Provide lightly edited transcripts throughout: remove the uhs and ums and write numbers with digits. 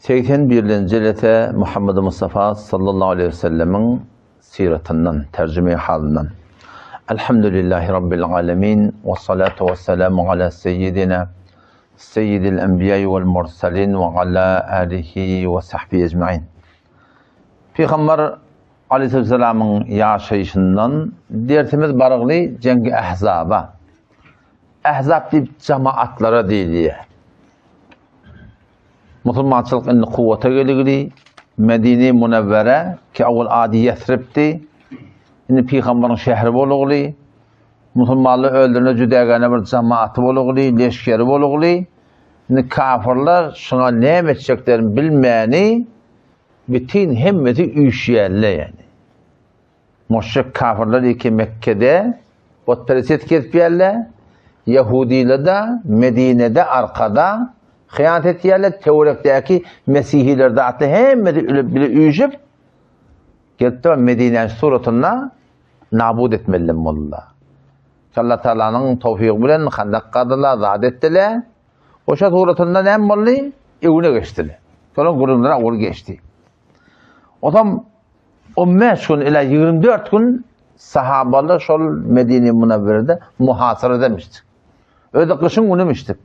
81. cilete Muhammed Mustafa sallallahu aleyhi ve sellemin siretinden, tercüme halinden. Elhamdülillahi Rabbil alemin ve salatu ve selamu ala seyyidina seyyidil enbiya'i vel mursalin ve ala alihi ve sahbihi ecma'in. Peygamber aleyhisselamın yaşayışından dertimiz barıqlı cengi ahzaba. Ahzab deyip cemaatlara deyiliye. Musulmançılık indi kuvvete geligili, Medine Munevvere ki avval adi Yesrib'di. Indi Peygamber'in şehri boluğuli, Musulmanlığı öldürüne cüdegane bir cemaati boluğuli, leşkeri boluğuli. Indi kafirler şuna ne edeceklerini bilmeyeni, bütün himmeti üşüyerle yani. Müşrik kafirler iki Mekke'de, botperest ketpiyerle, Yahudiler de Medine'de arkada, hıyanet ettiğerler, teorikteki Mesihilerde hatta hem bile üyüşüp gelip de Medine'nin suratına nabud etmeliler valla. Allah Teala'nın tevfik bilen kandak kadılar, zat ettiler. O suratından hem valla evine geçtiler. Sonra kurumlara uğur geçti. O zaman 15 gün ile 24 gün sahabalar şol Medine-i Münevvere'de muhasara demiştik. Öyle kışın günümiştik.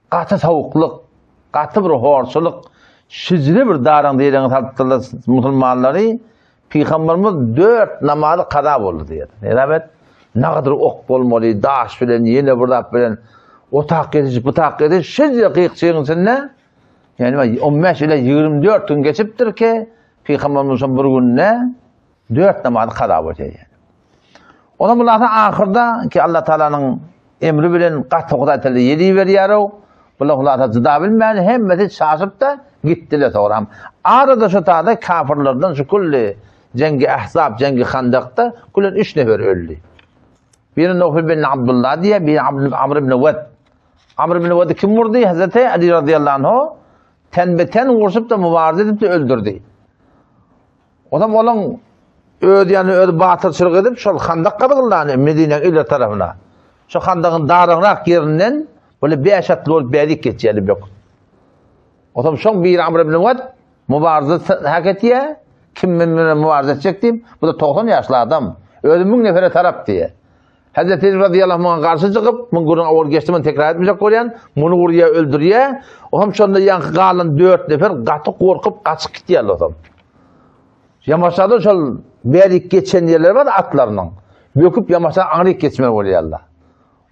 Katı tavukluk, katı bir horsuluk, şizli bir darın diyeceğiniz hatırlar Müslümanları Peygamberimiz 4 namazı kaza oldu diyor. Evet, ne kadar ok olmalı, daş bilen, yine burada bilen, o takip bu takip şizli kıyıkçığın içinde yani 15 ile 24 gün geçiptir ki Peygamberimizin bir gününe 4 namazı kaza oldu yani. O zaman bunlardan ahırda ki Allah Teala'nın emri bilen katı kudayetleri yediği veriyor. Bunlar zıda bilmeyen hemmeti şaşıp da gittiler sonra. Arada şu tağda kafirlerden şu kulli cengi ahzab, cengi handakta kullen 3 nefer öldü. Biri Nufil bin Abdullah diye, biri Amr ibn Ved. Amr ibn Ved'i kim vurdu? Hazreti Ali radıyallahu anh tenbeten vursup da mübarez edip de öldürdü. O zaman olan öyle batırçılık edip şu handak kadıgırlar Medine'nin ileri tarafına. Şu handakın darınak yerinden böyle 5 atlı olup bedik geçeceğim yok. O zaman son bir Amr ibn Ved mübareze hak etiye. Kim mübareze edecek diyeyim. Bu da 90 yaşlı adam. Ölümün nefere taraf diye. Hazreti Ali radıyallahu anh'a karşı çıkıp bunun avur geçtiğini tekrar etmeyecek koruyan. Bunu vuruya öldürüye. O zaman sonunda yankı kalan 4 nefer katı korkup kaçıp gidiyor o zaman. Yamaçlarda şöyle bedik geçen yerler var atlarının. Böküp yamaçlarda anrik geçmeye oluyorlar.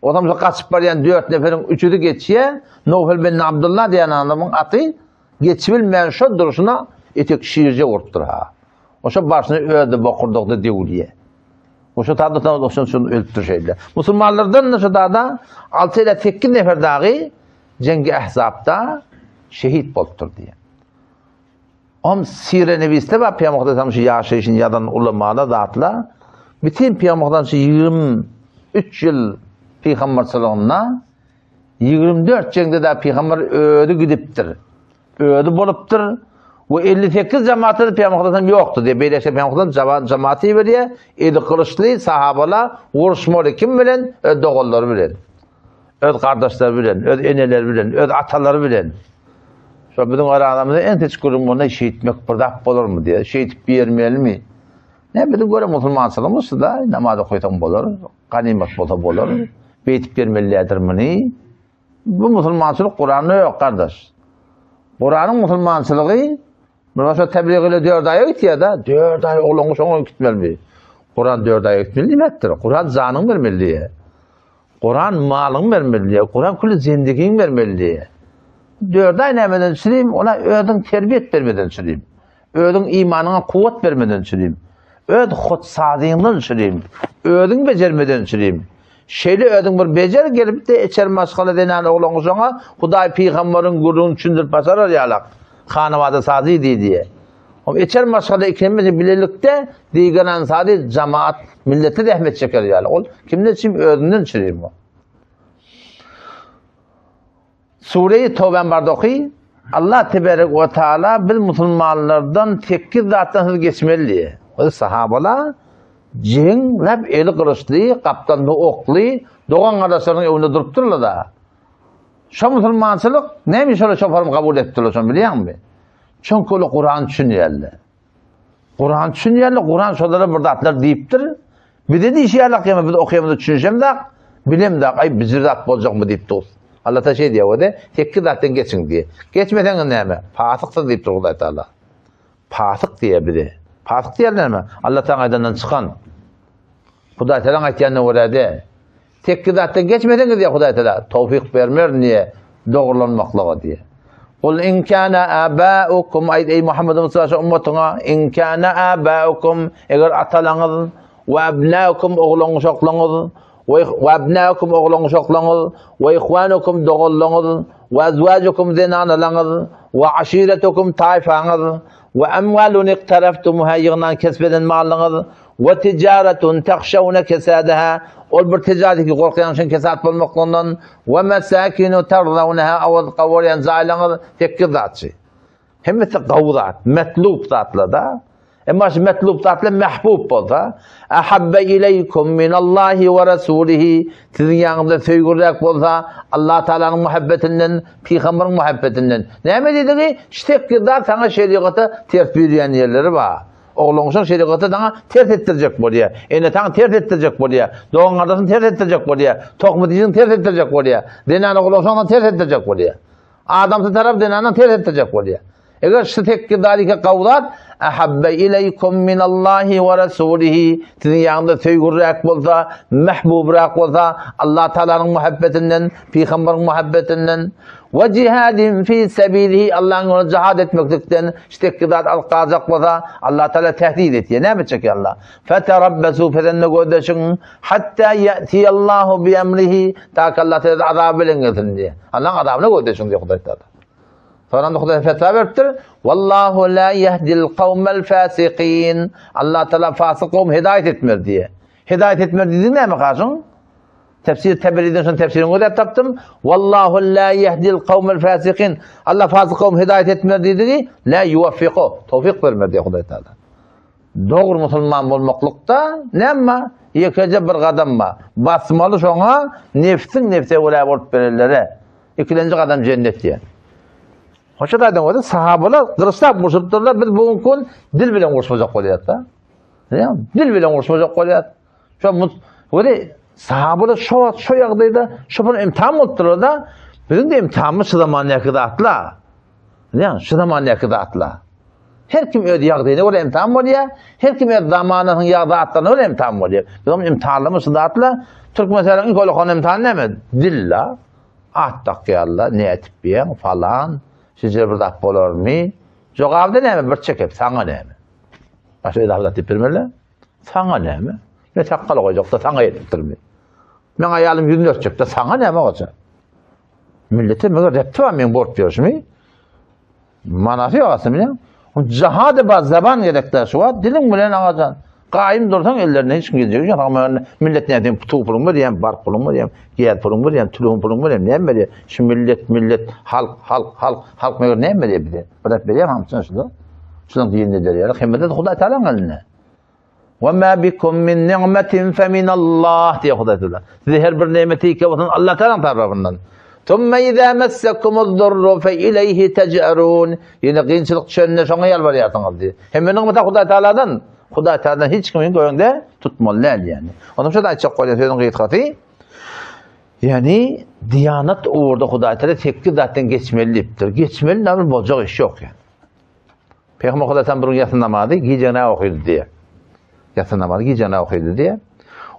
O zaman kaçıp barayan 4 neferin 3'ü de geçiyor. Nufil bin Abdullah diyen adamın atı geçibilmeyen şu duruşuna etek şiirce vurttur ha. O şu başını öldü bakırdıkta devliye. O şu tadı şunu öldürdü şeyle. Müslümanlardan şu da 6 ile 8 nefer dahi cengi ahzabda şehit boluptur diye. Sire Nebisi'de ve Peygamber'den yaşayışın yadan ulamalı zatla bütün Peygamber'den 23 yıl Peygamber sallallahu 24 cengde de Peygamber ödü gidiptir. Ödü boluptur. Ve 58 cemaati de Peygamber'den yoktu diye. Beyleşe Peygamber'den cemaati veriyor. Eli kılıçlı sahabalar vuruşmalı kim bilen? Öd oğulları bilen. Öd kardeşler bilen. Öd eneler bilen. Öd ataları bilen. Şu bizim aramızda en teşekkürüm buna şehitmek bırdak olur mu diye. Şehit bir yermeyelim mi? Ne bileyim göre Müslümançılığımız da namazı koytan olur. Ganimet bolsa olur. Beytip vermelidir mi? Bu Müslümançılık Kur'an'da yok kardeş. Kur'an'ın Müslümançılığı mesela tebliğ ile 4 aya gidiyor da 4 ay oğlunu sonra gitmeli. Kur'an 4 aya gitmeli demektir. Kur'an canın vermeli. Kur'an malın vermeli. Kur'an kulli zindigin vermeli. 4 ay nemeden süreyim, ona ödün terbiyet vermeden süreyim. Ödün imanına kuvvet vermeden süreyim. Öd hudsadığından süreyim. Ödün becermeden süreyim. Şeyli ödün bir becer gelip de içer maskala denen oğlunu sonra Huday Peygamber'in gururunu çündür pasar yalak. Hanıvada sazı diye. Ama içer maskala iklimesi bilirlikte diğenen sadi cemaat millete de ehmet çeker yalak. Kimden için ödünden süreyim o. Sure-i Tevben bardoki Allah Tebarek ve Teala bil Müslümanlardan tekki zattan geçmeli. O sahabalar cin hep eli kılıçlı, kaptanlı oklu, doğan kardeşlerinin evinde durup dururlar da. Şu Müslümançılık neymiş öyle şoförüm kabul ettiler biliyor musun? Çünkü o Kur'an düşünýärler. Kur'an düşünýärler, Kur'an şolara bir zatlar diýipdir. Bir de diýýärler ki biz okuyamda düşünjem de, bilim de, ay bizir zat boljakmy diýipdir. Allah ta şey diýär de, tekki zatdan geçin diýe. Geçmeden näme? Fasyk da diýipdir Hudaý Taala. Fasyk diýe biri. Fasyk diýerlermi? Allah Taaladan çykan. Hudaý Taala aýtýanyna görä tekki zatdan geçmeden diýe Hudaý Taala. Tawfik bermer niye? Dogrulanmaklyga diye. Kul in kana abaukum ey Muhammed Mustafa ummatına in kana abaukum eger atalaňyz we abnaukum oglaňyz şoklaňyz we abnaukum oglaňyz şoklaňyz we ihwanukum dogallaňyz we azwajukum zinanalaňyz we aşiretukum taýfaňyz we amwalun iqtaraftumuha ýygnan kesbeden mallaňyz ve ticaretun tahşawna kesadaha ol bir ticaretki gorkyan şen kesat bolmaklyndan ve mesakinu tarzawnaha awad qawlan zalaňyz tekki zatçy. Hemmeti qawzat, metlub zatla da. Emma şu metlub zatla mahbub bolsa, ahabba ileykum minallahi ve rasulihi sizin ýanynda söýgürräk bolsa Allah Taalanyň muhabbetinden, Peýgamberin muhabbetinden. Näme diýdi? Tekki zat saňa şeriaty ters berýän ýerleri bar. Oğlunuşun şeriatı sana ters ettirecek buraya. Ene sana ters ettirecek buraya. Doğun kardeşini ters ettirecek buraya. Tokmu diyeceksin ters ettirecek buraya. Denan oğlunuşun ters ettirecek buraya. Adamsı taraf denandan ters ettirecek buraya. Eğer şu tekki dalike kavlat ahabbe ileykum minallahi ve rasulihi sizin yanında söygürrek bolsa, mehbubrek bolsa Allah Teala'nın muhabbetinden, Peygamberin muhabbetinden ve cihadin fi sebilihi Allah'ın onu cihad etmeklikten işte kıdat alqazak bolsa Allah Teala tehdit etiyor. Ne yapacak Allah? Feterabbesu fedenne gödeşin hatta ye'tiyallahu bi emrihi ta ki Allah Teala azabı lengesin diye. Allah'ın azabını gödeşin diye Hudaý Taala. Sonra Hudaý fetva veripdir. Vallahu la yehdil kavmel fasikin. Allah Teala fasık kavm hidayet etmer diye. Hidayet etmer dediğin ne mi karşın? Tefsir Teberi'den sonra tefsirini ödep taptım. Vallahu la yehdil kavmel fasikin. Allah fasık kavm hidayet etmer dediği la yuvaffiqo. Tawfik vermer diye Hudaý Taala. Doğru Müslüman bolmaklıkta ne ama? Yekece bir kadamma. Basmalı şoňa nefsin nefse ulay bolup bererlere. İkilenci kadam cennet diye. Hoşça da adam sahabalar kırışlap murşutlarlar biz bugün kun dil bilen konuşmajak bolýar da. Dil bilen konuşmajak bolýar. Şu böyle sahabalar şu ýagdaýda şu bir imtihan bolupdyr da bizim de imtihanymyz şu zaman ýakda atla. Şu zaman ýakda atla. Her kim öz ýagdaýyna göre imtihan bolýar, her kim öz zamanynyň ýagda atlaryna göre imtihan bolýar. Bizim imtihanlarymyz da atla. Türk meselem ilk olakan imtihan näme? Dil la. Atdak ýalla, ne etip biýen falan. Sizce bir dap bolar mı? Jogabda näme bir çekip saňa näme? Başa edawlat etdirmerler. Saňa näme? Ne taqqal goýjak da saňa etdirmer. Men aýalym ýüzüne örtjek da saňa näme bolsa? Millete meger repti var men bort berişmi? Manasy ýagasy bilen. O jahady baz zaban gerekler şu wa dilim bilen aňajan. Qaýym dursaň ellerine hiç kim geljek ýok. Ama millet nädem putu pulum bar ýa-da bar pulum bar ýa-da giýer pulum bar ýa-da tulum pulum bar ýa-da näme berýär? Şu millet halk meger näme berýär bize? Birat berýär hamsyny şuda. Şunyň diýende derýär. Hemmede Hudaý Taalaň eline. Ve ma bikum min ni'metin fe min Allah diye Hudaý Taala. Size her bir nemeti ki bolsun Allah Taalaň tarapyndan. Tumma iza massakumuz-zurru fe ilayhi tej'arun. Ýene gynçylyk düşende şoňa ýalbarýarsyňyz diye. Hemme nimeti Hudaý Taaladan Hudaý Taaladan hiç kimin göňünde tutmalylar yani. Ondan şo da aýtjak goýan sözüň gıýatgaty. Yani diyanat uğurda Hudaý Taala tekki zatdan geçmelipdir. Geçmeli näme boljak iş ýok yani. Peýgamber Hudaý Taala bir ýatyn namazy gijana okuýdy diye. Yatın namazy gijana okuýdy diye.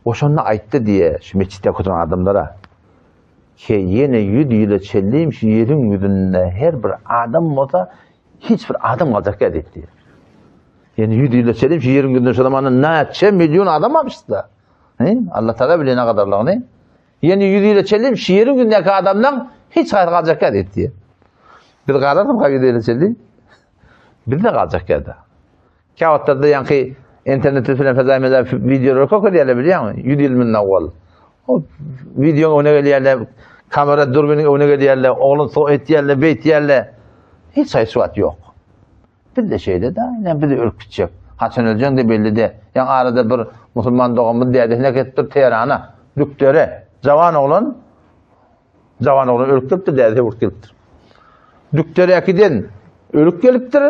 Oşonda aýtdy diye şu meçitde oturan adamlara. Ki yine 100 ýyl çellim şu ýeriň ýüzünde her bir adam bolsa hiç bir adam galjak diýdi. Yani 100 ýyl çellim şu ýeriň ýüzünde şu zamanda näçe milyon adam almışda. Allah Taala bilen ne kadarlygyny. Yani 100 ýyl çellim şu ýeriň ýüzündäki adamdan hiç galjak diýdi. Bir galarym ha 100 ýyl çellim. Bir de galjak diýdi. Kağıtlarda ýanky internette filan fezameler videolar kokuyorlar biliyor musun? 100 yıl mı avval. O video öne gelýärler, kamera durbini öne gelýärler, oğlun soğuk yerler, beyt yerler. Hiç sayısvat yok. Bir de şeyde de yani bir de ürkütecek. Haçan öleceksin de belli de. Yani arada bir Müslüman doğumlu diye ne getirip Teheran'a, Düktöre, Cavan oğlun ürkütüp de ürkütüptür. Düktöre akiden Ölük gelipdir,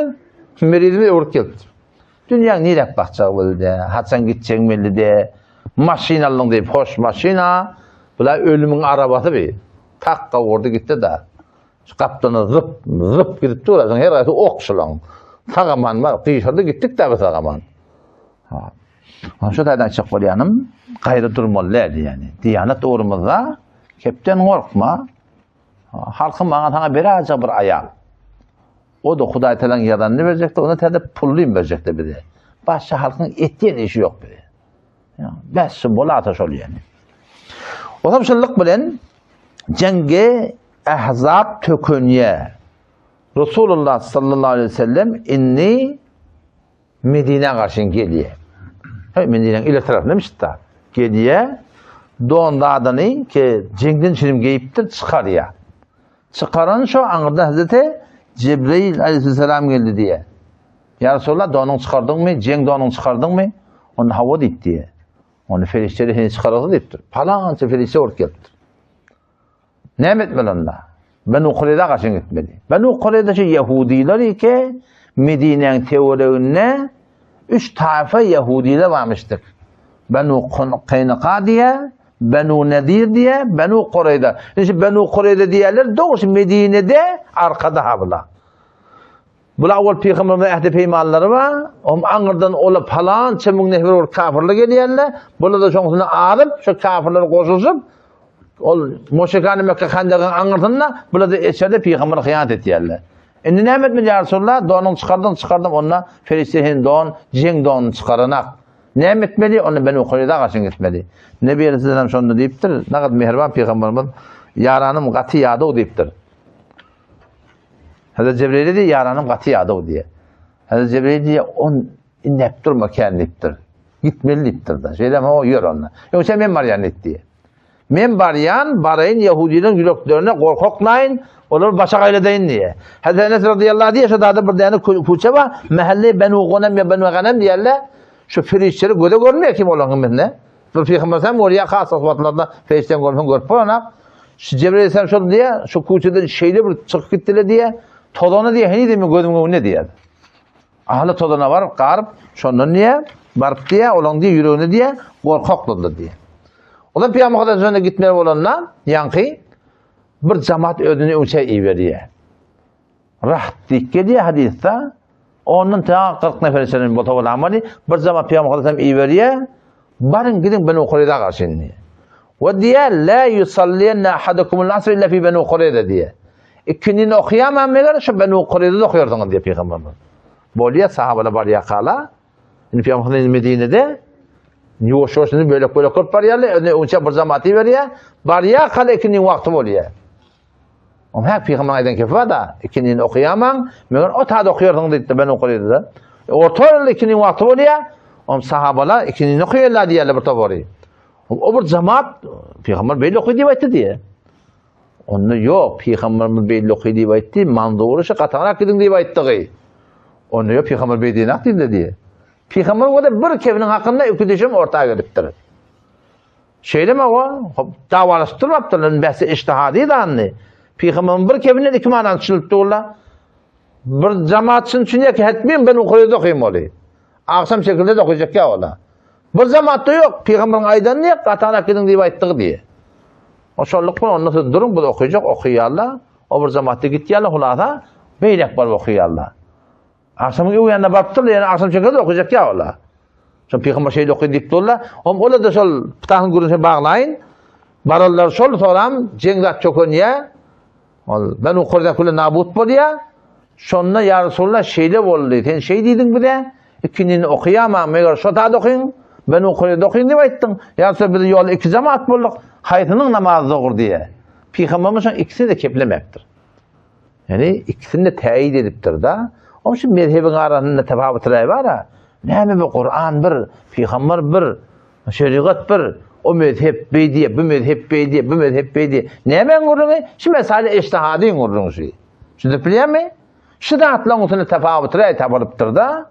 meridine ölük gelipdir. Dünyanın nirek bakacak böyle, haçan gideceksin belli de, maşinalın deyip, hoş maşina, bula ölümün arabası bir. Takka orada gitti da, kaptanı zıp gidip durasın, her ayeti okşulan. Sağaman var, kıyışırdı gittik tabi sağaman. Şu taydan çık bolyanım, gayrı durmalılardı yani. Diyanet uğrumuzda, kepten korkma, halkın bana sana birazcık bir ayal. O da Huday Teala'nın yadanını verecekti, ona tane pulluyum verecekti bir de. Başka halkın ettiğin işi yok bir de. Bəs bola ataş oluyor yani. O zaman şunluk bilen, cenge ahzab tökünye. Resulullah sallallahu aleyhi ve sellem inni Medine karşın geliye. Medine'nin ileri tarafına işte geliye. Doğan dağdanı ki cengden çirim geyiptir çıkarıya. Çıkaran şu anırda Hazreti Cebrail aleyhisselam geldi diye. Ya Resulullah doğanın çıkardın mı? Ceng doğanın çıkardın mı? Onu hava deyip diye. Onu ferişleri henüz çıkarırdı deyiptir. Palanca ferişte ork geliptir. Ne etmeli onunla? Benu Kurey'de karşın gitmeli. Benu Kurey'deki Yahudiler ki Medine'nin teoriğine 3 taife Yahudiler varmıştık. Benu Kaynuka diye, Benu Nedir diye, Benu Kurey'de. İşte Benu Kurey'de diyorlar, doğrusu Medine'de arkada habla. Bula ol Peygamber'in ehdi peymanları var. Anırdan ola falan çemung nehver ol kafirle geliyorlar. Bula da çoğusunu ağrıp, şu kafirleri koşulsup, ol Moşekani Mekke Kandak'ın anırtınla, bula da içeride Peygamber'e hıyanet ediyorlar. Ne etmedi ya Resulullah? Doğanın çıkardım onunla feriştehin doğan, ceng doğanın çıkarınak. Ne etmeli? Onu beni Kurey'de karşın gitmeli. Nebi Aleyhisselam şunu deyiptir. Ne kadar mehriban Peygamberimiz yaranım katı yadı o deyiptir. Hazreti Cebrail'e de yaranım katı yadı o diye. Hazreti Cebrail diye on inlep durma kendiptir. Gitmeli deyiptir da. Şeyde ama o yer onunla. Yoksa men baryan et diye. Men baryan barayın Yahudilerin yüreklerine korkoklayın. Olur başa gayledeyin diye. Hazreti Enes radıyallahu diye şu dağda bir tane kuça var. Mahalle Benu Ghanem ya Benu Ghanem diyorlar. Şu ferişleri göde görmüyor kim olan ne? Bu Peygamber sen oraya khas sıfatlarla ferişten görüp ona. Şu Cebrail sen şöyle diye şu kuçadan şeyle bir çıkıp gittiler diye. Todana diye hani demi gördüm ne diye. Ahla todana var qarıp şondan niye? Barıp diye olan diye yüreğine diye korkakladı diye. Ola Peygamber'den sonra gitmeye olanlar yankı bir cemaat ödünü uça veriyor. Rahat dikke diye hadiste onun ta 40 nefer senin botavul amali bir zaman Peygamber'den veriyor. Barın gidin Benu Kurey'de karşın diye. Ve diye la yusalliyenna ahadukumul asr illa fi Benu Kurey'de diye. İkinin okuyamam meğer şu Benu Kurey'de okuyordun diye Peygamber'den. Boliye sahabeler var yakala. Peygamber'den Medine'de yoşuşunu böyle kurt var ya, uça bir zamanı veriyor. Var ya kala ikinin vakti oluyor. Ama hep Peygamber'den kefa da ikinin okuyamam. Meğer o tadı okuyordun dedi ben okuyordum. Orta ikinin vakti oluyor. Ama sahabeler ikinin okuyorlar diyorlar bir tabori. O bir cemaat Peygamber belli okuyor diye. Onu yok Peygamberimiz belli okuyor diye manzuru şu katarak gidin diye ayettiği. Onu yok Peygamber belli nakdinde diye. Peygamber o da bir kevinin hakkında öküdüşüm ortaya geliptir. Şeyleme o, davalaştırmaptırlar, bahsi iştihadi da anne. Peygamber'in bir kevine iki manan çılıptı ola. Bir cemaatçının içinde ki etmeyeyim ben okuyuda okuyayım olayım. Akşam şekilde de okuyacak ya ola. Bir cemaatta yok, Peygamber'in aydan niye katanak edin diye ayettiği diye. O şolluk bu, ondan sonra durun, bu da okuyacak, okuyarlar. O bir cemaatta gittiyarlar, hulata, beylek var okuyarlar. Akşamın uyanına baktılar yani akşam şekilde okuyacak ya ola. Sonra Peygamber şeyde okuyun deyip dururlar. Ola da sol pıtahın gürünse bağlayın. Barallar sol soram, cengzat çokoniye. Ben o kurda kule nabut bol ya. Sonra ya Resulullah şeyle oldu. Sen şey dedin bir de. İkinin okuyamam. Meğer şotada okuyun. Ben o kurda okuyun diye ettin. Ya Resulullah bir yol iki cemaat bulduk. Hayatının namazı olur diye. Peygamberimiz ikisini de keplemektir. Yani ikisini de teyit ediptir da. Onun için mezhebin arasında tefavütler var ya. Ne mi bu Kur'an bir, Peygamber bir, şeriat bir, o mezhep beydiye, bu mezhep beydiye, bu mezhep beydiye. Ne ben kurduğunu? Şimdi mesela iştihadi kurduğunu şey. Şimdi biliyor musun? Şu da atlan tefavütler tabalıptır da.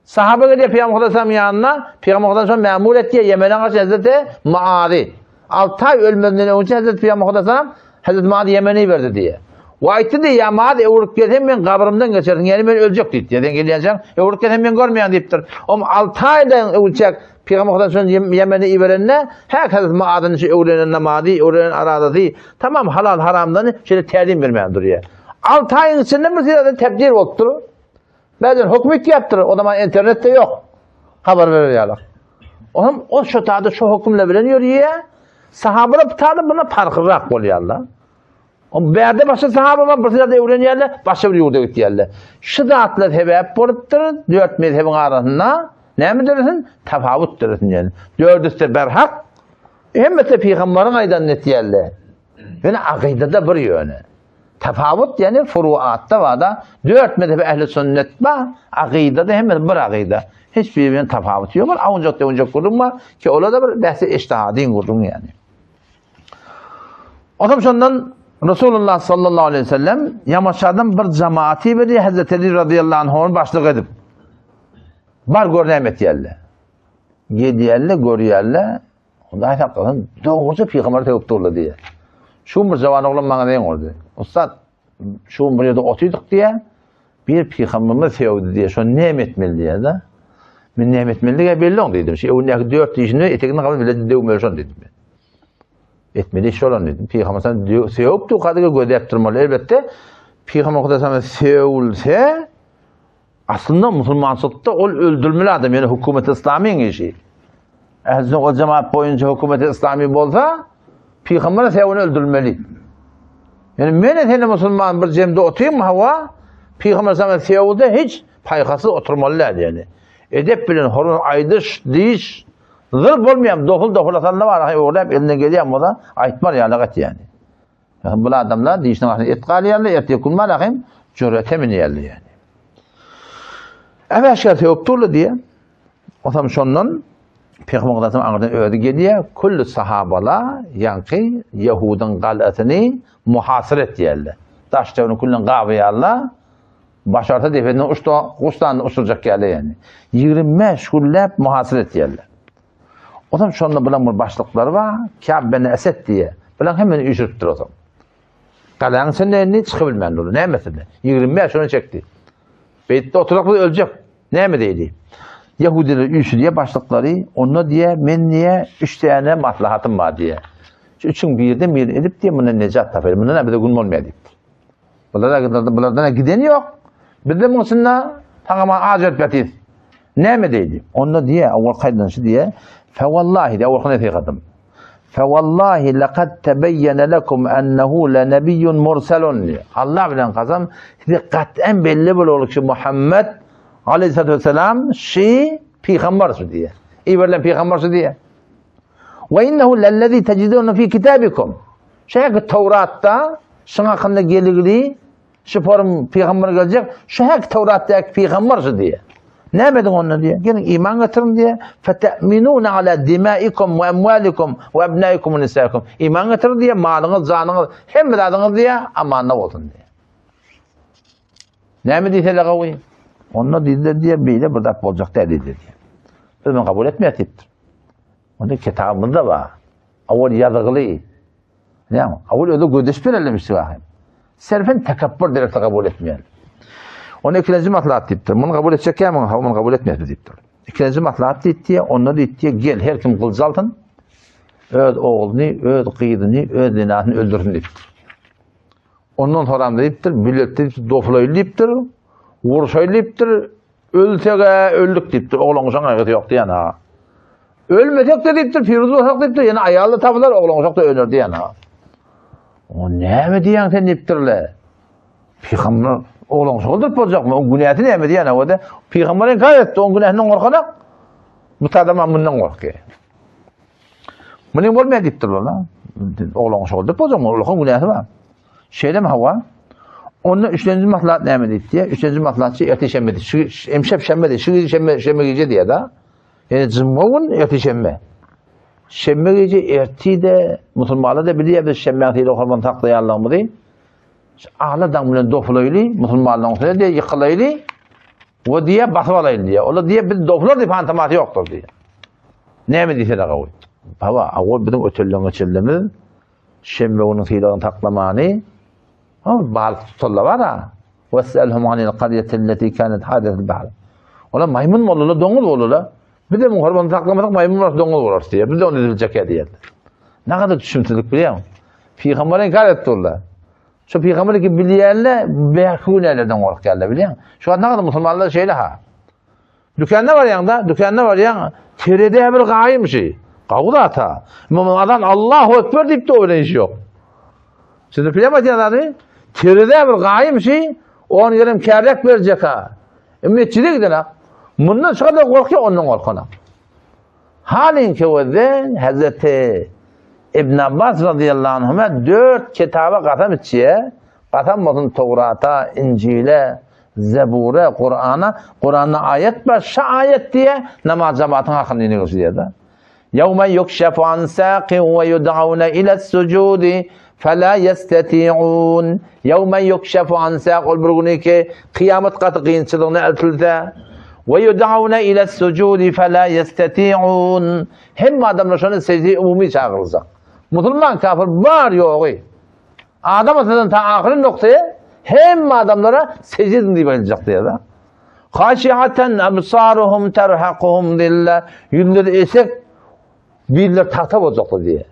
Sahabe geliyor Peygamber Aleyhisselam yanına, Peygamber Aleyhisselam memur etti ya Yemen'e karşı Hazreti Maadi. 6 ay ölmeden önce Hazreti Peygamber Aleyhisselam Hazreti Maadi Yemen'i verdi diye. Vaytı de ya maad evuruk gelsen ben kabrımdan geçersin. Yani ben ölecek deyip. Yerden geleceğim. Evuruk gelsen ben görmeyen deyiptir. 6 aydan evulacak. Peygamberden sonra Yemen'e iverenle herkes maadın için evlenenle maadi, evlenen aradı. Tamam halal haramdan şöyle terdim vermeyen duruyor. 6 ayın içinde bir sırada tebdil oldu. Bazen hükmet yaptırır. O zaman internette yok. Haber veriyorlar. O şu tadı şu hükümle bileniyor ya. Sahabeler tadı buna farklırak oluyorlar. O berde başka sahabeler bir sırada evleniyorlar. Başka bir yurda gidiyorlar. Şu dağıtlar sebep bolupdur. 4 mezhebin arasında ne mi dersin? Tefavut dersin yani. 4'üste berhak. Hem de peygamberin aydan netiyeler. Yani akidede bir yönü. Tefavut yani furuatta var da 4 mezhebi ehli sünnet var. Akidede hem de bir akide. Hiçbirinin tefavut yok. Ancak kurulma ki ola da bir bahsi iştihadin kurulun yani. Adam sondan Resulullah sallallahu aleyhi ve sellem Yamaçlardan bir cemaati verdi. Hazreti Ali radıyallahu anh'ın başlık edip bar görnemet yerle. Gediyerle, görüyerle onda aytaklardan doğruca peygamber tevip durdu diye. Şu bir zaman oğlum bana deyin oldu. Ustad şu bir yerde oturduk diye bir peygamberimiz sevdi diye. Şu nimetmeli diye de. Ben nimetmeli belli oldu dedim. Şey, o 4 yaşında etekini kabul bile dövmüyorsun dedim ben. Etmeli iş olan dedim. Peygamber sen sevip de kadıga gödep durmalı. Elbette Peygamber kadar sana sevulse aslında Müslümanlıkta ol öldürmeli adam. Yani hükümet İslami'nin işi. Eğer o cemaat boyunca hükümet İslami olsa Peygamber sevuni öldürmeli. Yani men Müslüman bir cemde oturayım mı hava? Peygamber sana sevulde hiç paykasız oturmalılar yani. Edep bilen horun aydış, diş, zırp olmayan, dokul atanlar var. Orada hep eline geliyor ama da aytmar ya lagat yani. Yani bu adamlar dişine bakın etkali yerli, ertekulma lakim, cürete mi yerli yani. Evet aşağı tevapturlu diye. O zaman şondan Peygamber Kadasım anırdan öğüdü geliyor. Kullu sahabala yankı Yahud'un galatını muhasıret yerli. Taş devrini kullun qaviyalla başarta defedinden uçtan uçuracak yerli yani. 25 kullep muhasıret yerli. O zaman şonda bulan bir başlıkları var. Kâb ben Esed diye. Bulan hemen üşürttür o zaman. Kalan senin elini çıkabilmen olur. Ne mesela? 25 onu çekti. Beytte oturaklı ölecek. Ne mi değil? Yahudiler üçü diye başlıkları, onu diye, men niye 3 tane maslahatım var diye. Şu üçün bir edip diye buna necat tafeli. Buna ne bir de gün olmaya diktir. Bunlardan giden yok. Bir de bununla tamam acet betiz. Ne mi değil? Onu diye, avval kaydanışı diye, fevallahi diye, avval kaydanışı kadın. Fevallahi lekad tebeyyene lekum ennehu lenebiyyun murselun. Allah bilen kazam, dikkaten belli bile olur ki Muhammed Aleyhisselatü Vesselam peygambersi diye. İyi verilen peygambersi diye. Ve innehu lellezî tecidûne fî kitâbikum. Şehek Tevrat'ta şuna hakkında geligli şu form peygamber gelecek. Şehek Tevrat'taki peygambersi diye. Ne bedin onu diye. Gelin iman getirin diye. Fete'minûne alâ dimâikum ve emvâlikum ve ebnâikum ve nisâikum. İman getirin diye malınız, canınız, hem biladınız diye amanla olsun diye. Ne mi diyse lagavi? Onunla dediler diye böyle burada olacak dedi diye. Biz kabul etmeyettir. Onun kitabında var. Avul yazılı. Ne ama? Avul öyle gödeş belirlemişti vahim. Serfen tekabbür direkt kabul etmeyen. Onu ikinci maslahat deyiptir. Bunu kabul edecek ya bunu kabul etmeyet deyiptir. İkinci maslahat deyip diye, onu deyip diye gel her kim kılıç altın. Öz oğlunu, öz kıydını, öz dinasını öldürsün deyiptir. Ondan sonra deyiptir, millet deyiptir, doflayı deyiptir. Vuruşaylıptır, ölsege öldük deyiptir, oğlan uşağın ayakta yok diyen ha. Ölmesek de deyiptir, Firuz olsak deyiptir, yani ayağlı tabiler oğlan uşak da ölür diyen ha. O ne mi diyen sen deyiptirle? Peygamber oğlan uşak öldürüp olacak mı? O günahı ne mi diyen ha? O da Peygamber'in gayet o günahından korkanak. Bu tadama bundan korkuyor. Bunun olmaya deyiptir ola. Oğlan uşak öldürüp olacak mı? Oğlan günahı var. Şeyde mi hava? Onun üçüncü maslahat ne mi diye? Üçüncü maslahatçı erti şemmedi. Emşep şemmedi. Şu şemme gece diye da. Yani cumhurun erti şemme. Şemme gece erti de Müslümanlar da biliyor biz şemmetiyle okurman taklaya Allah'ımı değil. Ağla damlının dofulaylı Müslümanlar ortaya diye yıkılaylı. O diye basıvalaylı diye. Ola diye biz dofular diye fantamatı yoktur diye. Ne mi diye de kavuy? Baba ağol bizim ötüllüğün içildimiz. Şemme onun silahını taklamanı. Ama balık tutarlar var ha. وَاسْأَلْهُمْ عَنِ الْقَرْيَةِ الَّتِي كَانَتْ حَادِثَةَ الْبَحْرِ. Ola maymun mu olurlar, dongul mu olurlar? Bir de muharbanı taklamadık maymun var, dongul olur diye. Bir de onu edilecek diyorlar. Ne kadar düşünsüzlük biliyor musun? Peygamber inkar etti onlar. Şu peygamberi ki bileyenler behkunelerden korkarlar biliyor musun? Şu an ne kadar Müslümanlar şeyle ha. Dükkanda var yanında, dükkanda var ya. Terede bir gayim şey. Kavu da hata. Adam Allahu Ekber deyip de öyle iş yok. Şimdi bilemedin adamı. Terede bir gayim şey. Onun yerim kerrek verecek ha. Ümmetçide gidin ha. Bundan şu kadar korkuyor, ondan korkuna. Halin ki o de Hazreti İbn Abbas radıyallahu anh'a 4 kitaba qatam içiye. Qatam olsun Tevrat'a, İncil'e, Zebur'e, Kur'an'a. Kur'an'a ayet var, şu ayet diye namaz cemaatinin hakkını iniyor da. يَوْمَ يُكْشَفُ عَنْ سَاقٍ وَيُدْعَوْنَ إِلَى السُّجُودِ فَلَا يَسْتَطِيعُونَ يَوْمَ يُكْشَفُ عَنْ سَاقٍ Olburguni ki kıyamet katı kıyınçılığını eltilde وَيُدْعَوْنَ إِلَى السُّجُودِ فَلَا يَسْتَطِيعُونَ Hem adamlar şunu secdeye umumi çağırılacak. Müslüman kafir var yok. Adam aslında ta ahir noktaya hem adamlara secde edin diye bayılacak diye da. خَاشِعَةً أَبْصَارُهُمْ تَرْحَقُهُمْ دِلَّهِ Yüzleri esek, birler tahta bozacaklar diye.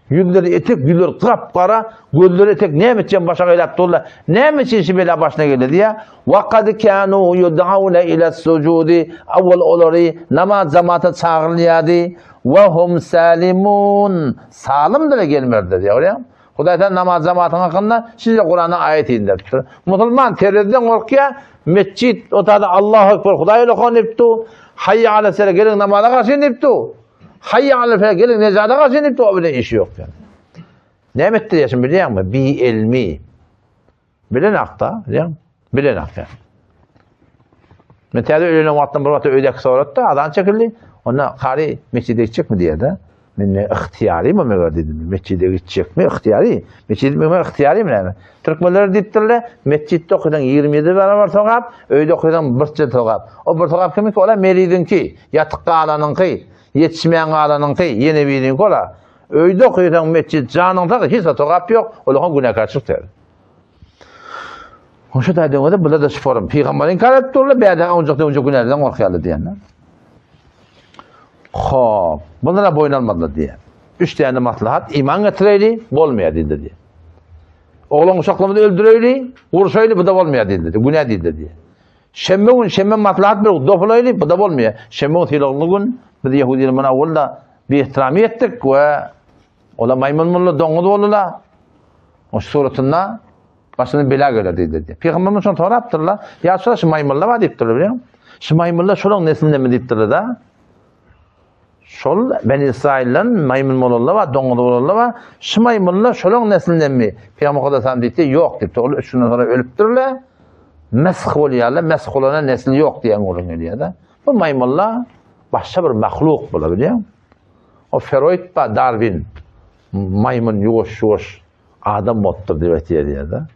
Yüzleri etek, yüzleri kapkara, gözleri etek, ne emedeceğim başa gelip dolar, ne emedeceğim işi böyle başına geldi diye. وَقَدْ كَانُوا يُدْعَوْنَ إِلَى السُّجُودِ Avval oları namaz zamanı çağırılıyordu. وَهُمْ سَالِمُونَ Salimdir gelmirdi diye oraya. Hudaydan namaz zamanı hakkında size Kur'an'a ayet indirdi. Müslüman terörden korkuyor, mescid otada Allahu Ekber, Hudayla koniptu, hayya ala sere gelin namaza karşı iniptu. Hayya ala sere gelin nezada karşı iniptu, o bile işi yok yani. Ne emettir yaşım biliyor musun? Bi ilmi. Bilen akta, biliyor musun? Bilen akta. Mesela öyle vaattan bir vaatı öydeki soratta adam çekildi. Ona kari mescide gidecek mi diye de. Ben ihtiyari mi meğer dedim. Mescide gidecek mi? İhtiyari. Mescide mi ihtiyari mi? Yani. Türkmenler deyiptirler. Mescidde okuyan 27 beraber tokap. Öyde okuyan bir tokap. O bir tokap kimi ki? Ola meridin ki. Yatıkka alanın ki. Yetişmeyen alanın ki. Yeni bilin ki ola. Öyde okuyan mescid canın ki. Hiç tokap yok. Ola günahkar çıktı. Hoşu da dediğimde burada da sporum. Peygamberin karet durla. Beyde önce günahlardan korkuyorlar diyenler. Xo'p, bunlara boyun almadılar diye. 3 tane maslahat, iman getireyli, olmaya dedi diye. Oğlan uşaklarını öldüreyli, vuruşaylı, bu da olmaya dedi diye. Günah dedi diye. Şemme maslahat bir dofulaylı, bu da olmaya. Şemme tilağlı gün, biz Yahudi'nin bana oğulda bir ihtirami ettik ve ola maymun mullu dongu oldular. O suratında başını bela göre dedi diye. Peygamberimiz şunu sonra yaptırlar. Ya sonra şu maymunlar var deyiptirler biliyor musun? Şu maymunlar şunun neslinde mi deyiptirler da? Şol Ben İsrail'den maymun molollar var, dongu molollar var. Şu maymunlar şolun neslinden mi? Peygamber Kodasam deyip yok deyip de şundan sonra ölüptürler. Mesh oluyorlar, mesh olana nesli yok diyen olun ediyor da. Bu maymunlar başka bir mahluk bulabiliyor musun? O Freud ve Darwin maymun yuvuş adam mottur diye da.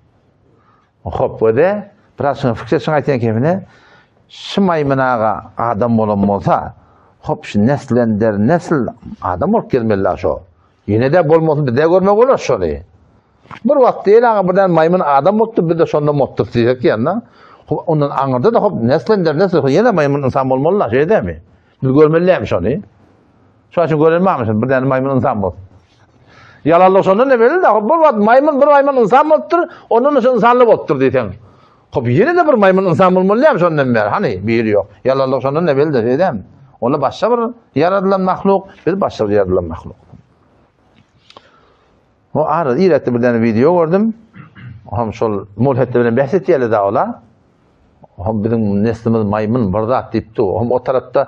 Hop bu da biraz sonra fikir sonra aytgan kemine şu maymunaga adam olan olsa hop şu nesil adam olup gelmeliler şu. Yine de bolmasın bir de görmek olur şunu. Bir vakit değil ama buradan maymun adam oldu bir de sonunda mottur diyecek yanına. Onun anırdı da hop nesil yine maymun insan olmalılar şey değil mi? Bir görmeliymiş onu. Şu an için görülmemişsin buradan maymun insan bol. Yalanlık sonunda ne belli de bir maymun insan oldur onun için insanlık oldur diyeceksin. Hop yine de bir maymun insan olmalıymış ondan beri. Hani bir yok. Yalanlık sonunda ne belli de şey değil mi? Onu başka bir yaratılan mahluk, bir başka bir yaratılan mahluk. O arada iletti bir tane video gördüm. Hem şol mulhette bilen bahsettiği de ola. Hem bizim neslimiz maymun burada deyipti. Hem o tarafta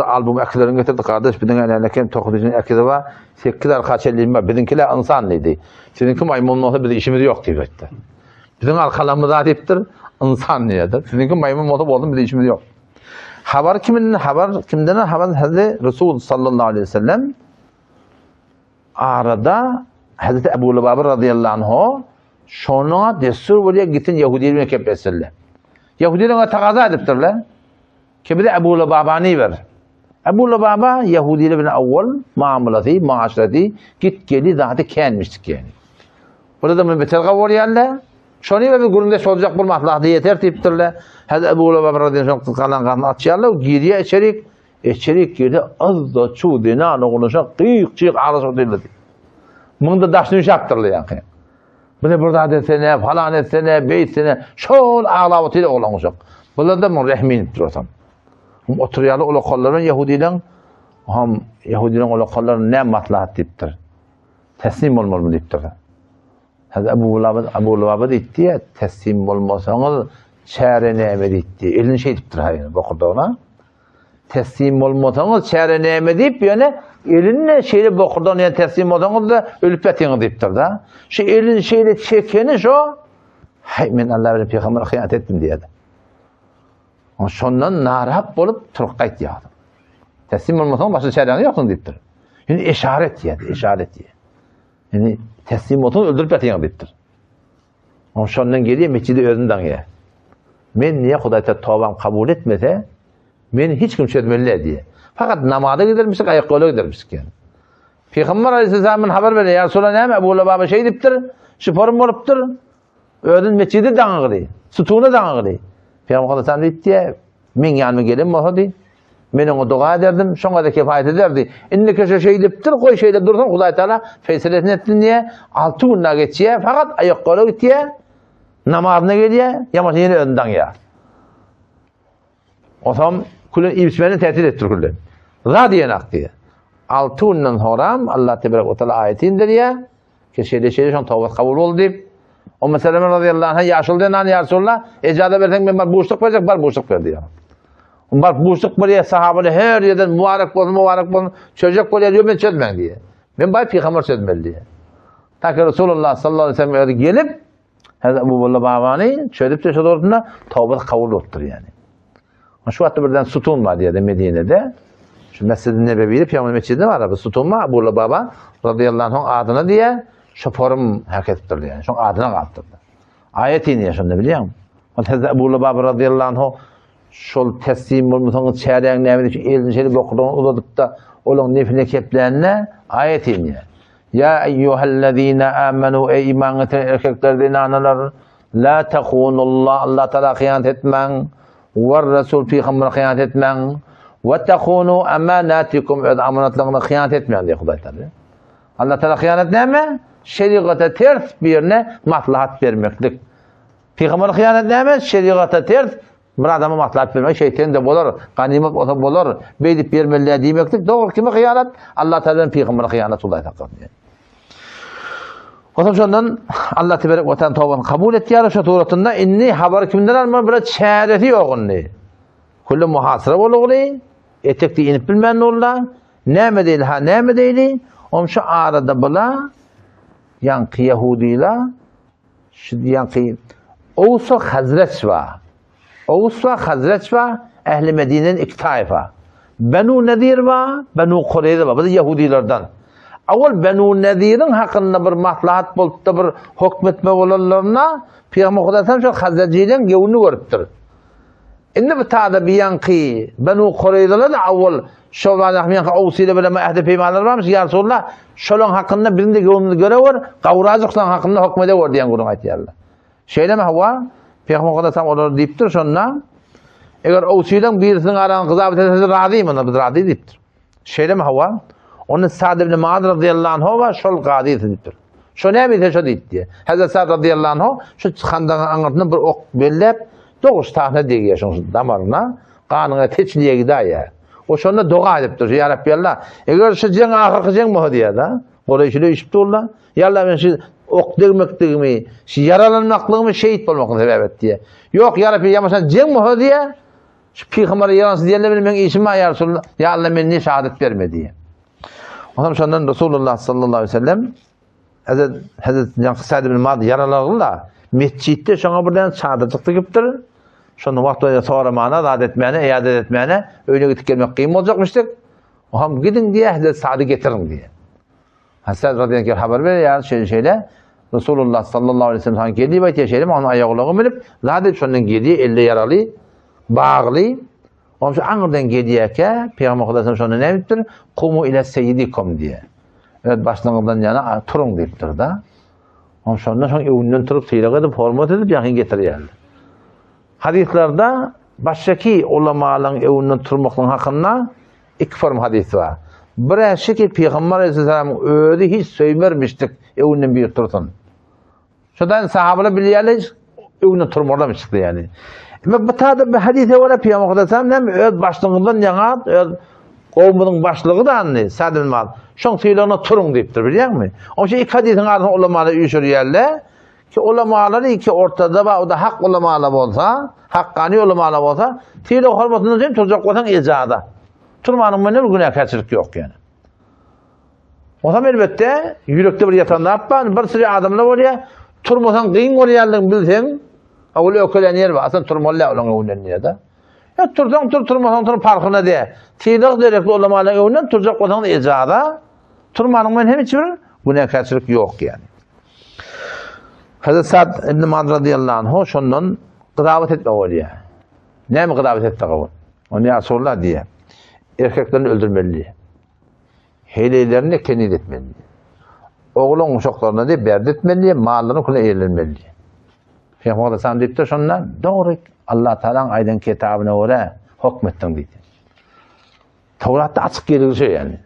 albüm akilerini getirdi kardeş. Bizim ellerken tokuducunun akide var. 8 arkaçeliyim var. Bizimkiler insanlıydı. Sizinki maymun olsa bizim işimiz yok deyipti. Bizim arkalarımız deyiptir. İnsanlıydı. Sizinki maymun olsa bizim işimiz yok. Haber kimden? Haber Hazreti Resul sallallahu aleyhi ve sellem arada Hazreti Ebu Lubaba radıyallahu anhu şuna destur buraya gittin Yahudilerine kepesirler. Yahudilerine takaza ediptirler. Ki bir de Ebu Lubaba'nı ver. Ebu Lubaba Yahudilerine evvel maaşreti git geli zaten kenmiştik yani. Burada da mübetelga var yerler. Şonu ve bir gurundeş olacak bir maslahatı yeter deyiptirler. Hadi Ebu Lubaba radıyallahu anh kalan kanını atışarlar, geriye içerik girdi, az da çuğ dinanı konuşan, kıyık ağrısı değildi. Mında daşını şaptırlı yani. Bunu burada desene, falan etsene, beytsene, şol ağlavatıyla olanacak. Bunlar da mı rehmin durursam. Oturuyalı ola kolların Yahudi'den, ola kolların ne maslahat deyiptir. Teslim olmalı mı deyiptir. Hadi Ebu Lubaba deyipti ya, teslim olmasanız çare neyme deyipti. Elini şey deyiptir hayır, bakırda ona. Teslim olmasanız çare neyme deyip yani elinle şeyle bakırda ona teslim olsanız da ölüp yatıyorsunuz deyiptir da. Şu elin şeyle çekeni şu, hay ben Allah'a ve Peygamber'e hıyanet ettim diyedi. Şondan narap olup turqayt yağdı. Teslim olmasanız başka çareni yoksun deyiptir. Yani işaret yedi. Yani teslim olsanız öldürüp yatıyorsunuz deyiptir. Şondan geliyor mescidi özünden ye. Men niye Hudayta tövbem kabul etmese, beni hiç kim çözmeli diye. Fakat namaza gidermiştik, ayakkabıya gidermiştik yani. Peygamber Aleyhisselam'ın haber veriyor. Ya Resulallah neyme? Ebu Lubaba şey deyiptir, şüphorum oluptur. Özün mescidi dağıgıdı, sütunu dağıgıdı. Peygamber Aleyhisselam deyip diye, men yanıma gelin bu dedi. Men ona dua ederdim, şuna da kefayet ederdi. İnne köşe şey deyiptir, koy şeyde dursun, Huday Teala feyselesini ettin diye, 6 günler geçiye, fakat ayakkabıya gittiye, namazına geliyor, yamaç yine önden ya. O zaman kulun ibsmeni tehdit ettir kulun. Radiyen akdiye. 6 günden horam Allah Tebarek ve Teala ayeti indiriyor. Ki şeyde şon tavbat kabul oldu deyip. O meseleme radıyallahu anh yaşıldı nan ya Resulullah. Ecada versen ben bar boşluk verecek, bar boşluk verdi ya. Bar boşluk böyle sahabeler her yerden mübarek olsun çocuk böyle diyor ben çözmem diye. Ben bay peygamber çözmeli diye. Ta ki Resulullah sallallahu aleyhi ve sellem gelip Ebu Lubaba'nı çözüp de şu doğrultusunda tavbat kabul oldu yani. Şu hatta birden sütun var diye de Medine'de. Şu Mescid-i Nebevi'de Peygamber Mescidinde var abi. Sütun var. Ebu Lubaba radıyallahu anh adına diye şu forum hak ettirdi yani. Şu adına kaldırdı. Ayet iniyor şimdi biliyor musun? Hazreti Ebu Lubaba radıyallahu anh şu teslim olmasanız çeyreğin nevini elini şeyi bokuduğunu uzatıp da onun nefine keplerine ayet iniyor. Ya eyyühellezine amenu ey iman eten erkekler inananlar la tehunullah Allah Teala hıyanet etmen ve Resul Peygamber'e hıyanet etmen ve tehunu emanatikum ve amanatlarına hıyanet etmeyen diye Huday Teala. Allah Teala hıyanet ne mi? Şeriata ters birine maslahat vermeklik. Peygamber'e hıyanet ne mi? Şeriata ters bir adama maslahat vermek şeytan da bolar, ganimet olsa bolar, beydip vermeliler demeklik. Doğru kime hıyanet? Allah Teala'nın Peygamber'e hıyanet Huday Teala. O zaman Allah Tebarek ve Teala tövbeni kabul etti ya şu turatında inni haber kimden alma bir çaresi yok onun. Kullu muhasara olur. Etekti inip bilmen olla. Ne değil. Om şu arada bula yankı Yahudiyle şu yankı Oğuz ve Hazreç var. Ehli Medine'nin iki taifa. Benu Nedir var, Benu Kureyze var. Bu da Yahudilerden. Awal Benu Nedir'in hakkında bir maslahat bulup da bir hükmetme olanlarına Peygamber Kudaysan şu Hazreci'den gevunu görüptür. İnne bu ta'da bir yankı Benu Kureyze'le de awal şovlan ahmiyankı Oğuz'uyla böyle ehde peymanlar varmış. Ya Resulullah şolun hakkında birinde gevunu göre var, Kavrazık'tan hakkında hükmede var diyen kurun ayetiyarlar. Şeyle mi hava? Peygamber Kudaysan olur deyiptir sonra eğer Oğuz'uyla birisinin aranın kızabet etmesi razıyım ona biz razı deyiptir. Şeyle mi hava? Onun Sa'd ibn Mu'adh radıyallahu anh var şol qadiyeti deyiptir. Şu ne miydi şu deyip diye. Hazreti Sa'd radıyallahu anh şu xandağın anırtını bir ok bellep 9 tahne diye şunun damarına kanına teçliye gider ya. O şunda dua ediptir. Ya Rabbi Allah. Eğer şu jen ahirki jen mu diye da. Orayı işipti ola. Ya Allah ben şu ok dirmekliğimi, şu yaralanmaklığımı şehit olmakla sebep diye. Yok ya Rabbi yamasan jen mu diye. Şu Peygamber'e yalansız diyelim ben işime ya Resulullah. Ya Allah beni şehadet verme diye. O zaman Resulullah sallallahu aleyhi ve sellem Hazreti Sa'd ibn Mu'adh yaralarıyla mescitte şuna buradan çağdırdıktı giptir. Şunu vaktiyle soramana, davet etmeyene, iade etmeyene öyle gidip gelmek kıyım olacakmıştık. O ham gidin diye Hazreti Sa'd'ı getirin diye. Hazreti radıyallahu anh haber veriyor ya şeyle Resulullah sallallahu aleyhi ve sellem sanki geldiği baytiye şeyle onun ayağına binip zaten şundan geldiği elle yaralı, bağlı. Onun için anırdan geliyor ki Peygamber Kudası'nın şunu ne yaptır? Kumu ile seyyidikum diye. Evet başlangıçtan yana turun deyiptir da. Ondan sonra evünden turup tıyrak edip hormat edip yakın getirýärdi. Hadislerde başdaki ulamaların evünden turmakların hakkında iki form hadis var. Birisi ki Peygamber Aleyhisselam'ın özü hiç söylememiştik evünden bir tursun. Şodan sahabeler bilýärler evünden turmaklamıştı yani. Ama bu tarzda bir hadise var Peygamber Aleyhisselam öz başlığından yaňat, öz kowmynyň başlygy da anny, sadylmal. Şoň tüýlerine turun diýipdir, bilýärmi? Oňa iki hadisin arasynda ulamalar üýşürýärler ki ulamalar iki ortada ba, o da hak ulamalar bolsa, hakkani ulamalar bolsa, tüýle hormatyndan hem turjak bolsaň ejada. Turmanyň menen günäkçilik ýok yani. Oňa elbetde ýürekde bir ýatanda appan, bir sürü adamlar bolýar, turmasaň gyn bolýarlygyny bilseň, awul ökelenýär ba, asan turmalar olaň öwünlenýär da. Ya turdan turmasan farkına diye. Tiydak derekli olamalı evinden turacak olan ecada turmanın ben hem hiçbir günahkarçılık yok yani. Hazreti Sa'd ibn Mu'adh radıyallahu anh şondan gıdavet etme oluyor. Ne mi gıdavet etme oluyor? Onu ya sorular diye. Erkeklerini öldürmeli. Hilelerini kenid etmeli. Oğlun uşaklarına diye berd etmeli. Mallarını kule eğlenmeli. Peygamber Aleyhisselam deyip de şondan doğru Allah Teala'nın aydın kitabına göre hükmettin dedi. Tevrat'ta açık gelirse yani.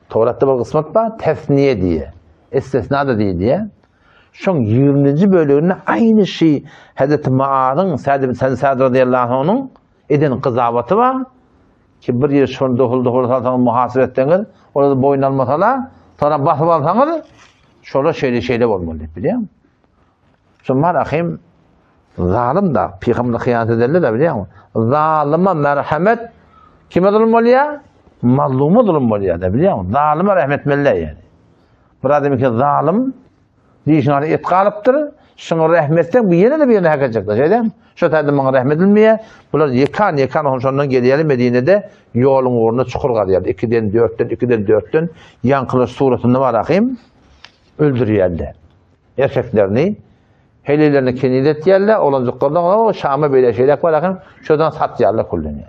Tevrat'ta bir kısmet var, tesniye diye. İstisna da diye. Şun 20. bölümünde aynı şey Hazreti Mu'adh'ın Sa'd radıyallahu anh'ın edin kızavatı var. Ki bir yer şunu dokul salsanız muhasebettenir. Orada boyun almasalar, sonra basıp alsanız şöyle şeyle olmalı biliyor musun? Sonra rahim zalim da Peygamber'e hıyanet ederler de biliyor musun? Zalime merhamet kime zulüm ya? Mazlumu zulüm oluyor da biliyor musun? Zalime rahmet melle yani. Burada demek ki zalim dişine et kalıptır. Şunu rahmetten bu yine de bir yerine hak edecekler. Şey değil mi? Şu tarzda bana rahmet edilmeye. Bunlar yakan sonundan geliyelim Medine'de yolun uğruna çukur kalıyordu. 2'den 4'ten Yankılı suretinde var akıyım. Öldürüyorlar. Erkeklerini. Helelerini kenid etýärler, olancaklardan o Şam'a böyle şeyler var akın, şodan satýarlar kullan yani.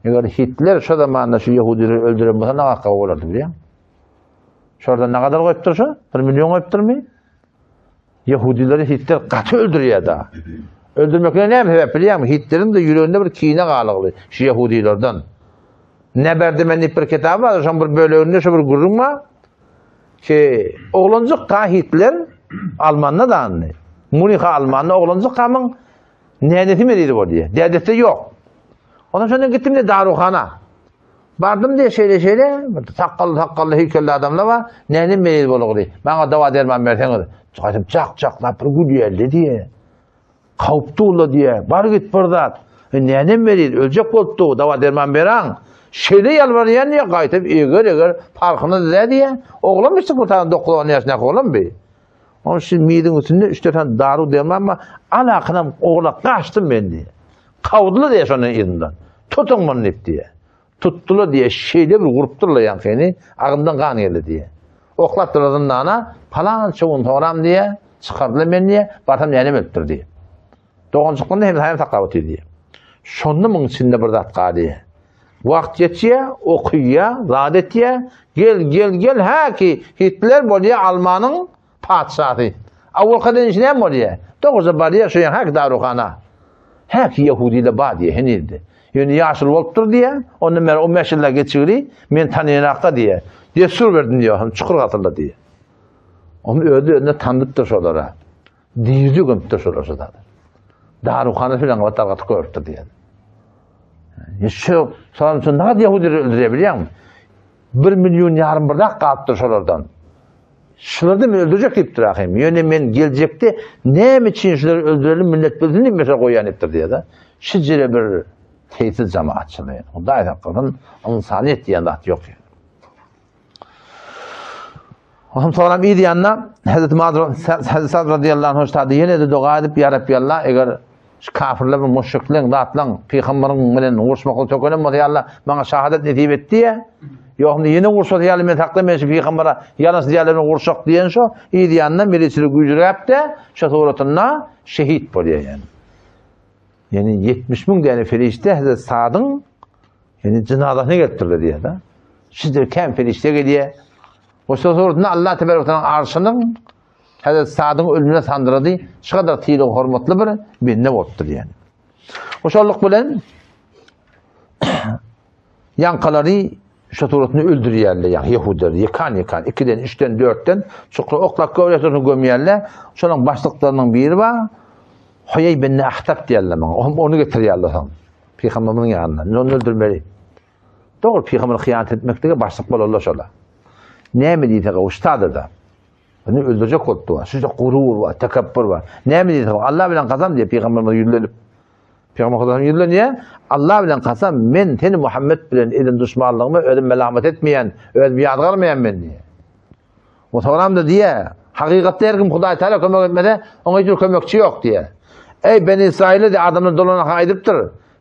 Eger Hitler şu zamanda şu Yahudileri öldüren bolsa naga kaw bolardy bilýär. Şurada ne kadar goýupdyr şu? 1 milyon goýupdyrmy? Yahudileri Hitler gaty öldürýär da. Öldürmekle näme sebäp bilýärmi? Hitlerin de ýüreginde bir kine galygly şu Yahudilerden. Ne berdimenlik bir kitap var, şu bir bölüminde şu bir gurulma ki oglancak ka Hitler Almanna da anlı. Muriha Almanna oglancak kamın nädeti mi dedi bu diye. Dədeti yok. Ondan sonra gittim de daruhana. Bardım diye şeyle takkallı heykelli adamlar var. Nänim mi dedi boluğu diye. Bana dava derman berseňiz. Çaýdyp çak bir gülýärdi diye. Kawpdy ula diye. Bar git burdat. Nänim mi dedi. Öljek bolupdy. Dava derman beraň. Şeyde yalvarýan diye gaýtyp eger farkyny da diye. Oglan mısık bu tane 9 ýaşyndaky oglan bi. Onun için midin üstünde 3-4 tane daru demem ama alakına oğla kaçtım ben diye. Kavdular diye sonra yerinden. Tutun bunu hep diye. Tuttular diye şeyle bir grupturlar yani seni. Ağımdan kan geldi diye. Oklattılar ana falan çoğun toğram diye. Çıkardılar beni diye. Batam yenim öptür diye. Doğancıklarında hem hayal takavatı diye. Şonda bunun içinde bir datka diye. Vakt yetiye, okuyya, ladet gel ha ki Hitler böyle Alman'ın padşahı. Avul kadın içine mi oluyor? Doğrusu bariye şu yan hak daruhana. Hak Yahudiyle badiye henildi. Yani yaşıl oluptur diye, onu o meşiller geçiyor, men tanıyanakta diye. Diye sur verdin diyor, çukur katırla diye. Onu önüne tanıdıktır şolara. Diyüzü gömüktür şolara. Daruhana filan vatargatı koyurttur diye. Şu sonra ne kadar Yahudileri öldürebiliyor musun? 1 milyon yarım bırdak kalıptır şolardan. Şuları da mı öldürecek deyiptir akıyım. Yani men gelecekte ne için şuları öldürelim millet bildiğini mesela koyan ettir diye de. Şicire bir tesis cemaatçılığı. Yani. O da ayaklarının insaniyet diyen de yok yani. Ondan sonra iyi diyenler Hazreti Sa'd radıyallahu anh tadı yine de dua edip ya Rabbi Allah eğer kafirler ve müşriklerin dağıtılan peygamberin bilen uğraşmakla çok önemli ya Allah bana şehadet nasip etti ya. Yok yine uğraşmak diyelim men takdim etsin peygambere yalnız diyelim uğraşmak diyen şu iyi diyenler birisi gücürüp de şu suratına şehit oluyor yani. Yani 70 bin tane ferişte Hazreti Sa'd'ın yani cenazasını getirdi diye de. Sizler kim ferişte geliyor? O sorutunda Allah Teala arşının Hazreti Sa'dın ölümüne sandırdı. Şu kadar tiyli hormatlı bir binne bottur yani. Oşallık bilen yankaları şatoratını öldürüyorlar yani Yahudiler yıkan 2'den 3'ten 4'ten çokra oklak kavratını gömüyorlar. Şonun başlıklarının biri var. Huyey bin Ahtab diyorlar bana. Onu getiriyorlar tam. Peygamberin yanına. Onu öldürmeli. Doğru Peygamber hıyanet etmekteki başlık var Allah şola. Ne mi diyecek ustadır da. Onu öldürecek oldu var. Sizde gurur var, tekabbür var. Ne mi diyecek? Allah bilen kazan diye Peygamber'e yürülenip. Peygamber kazan yürüleniyor. Allah bilen kazan men seni Muhammed bilen edin düşmanlığımı ödüm melamet etmeyen, ödüm yadgarmayan men diye. O tamam da diye. Hakikatte her kim Huday Teala kömek etmede ona hiç kömekçi yok diye. Ey Beni İsrail'e de adamın dolana haydiptir.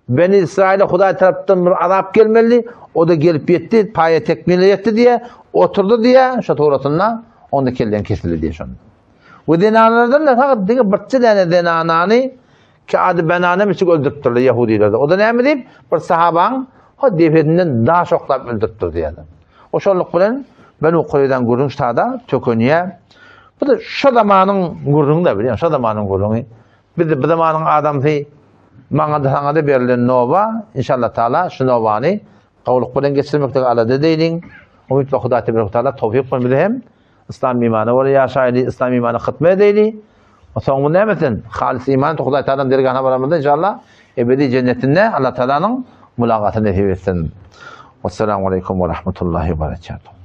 Beni İsrail'e Huday tarafından bir azap gelmeli. O da gelip yetti, paya tekmile etti diye oturdu diye şu Tevrat'ınla onda kelden kesildi diye şunu. Bu dinanlardan da fakat diye birçi tane dinanani ki adı benane misik öldürttürler Yahudilerde. O da ne mi deyip bir sahaban o defetinden daha çoklap öldürttür diye. O şolluk bilen ben o koyudan gurun ştada tökönüye. Bu da şu zamanın gurunu da biliyor. Şu zamanın gurunu. Bir de bu zamanın adamı bana da sana da verilen nova inşallah Teala şu novani kavluk bilen geçirmekte aladı deyin. Umut ve Huda Teala tevfik versin. İslam imanı var ya şayri İslam imanı khatme edeyli. O son ne metin? Halis iman Huda Teala'nın dergahına varamında inşallah ebedi cennetinde Allah Teala'nın mülakatını nasip etsin. Vesselamu aleyküm ve rahmetullahi ve berekatuhu.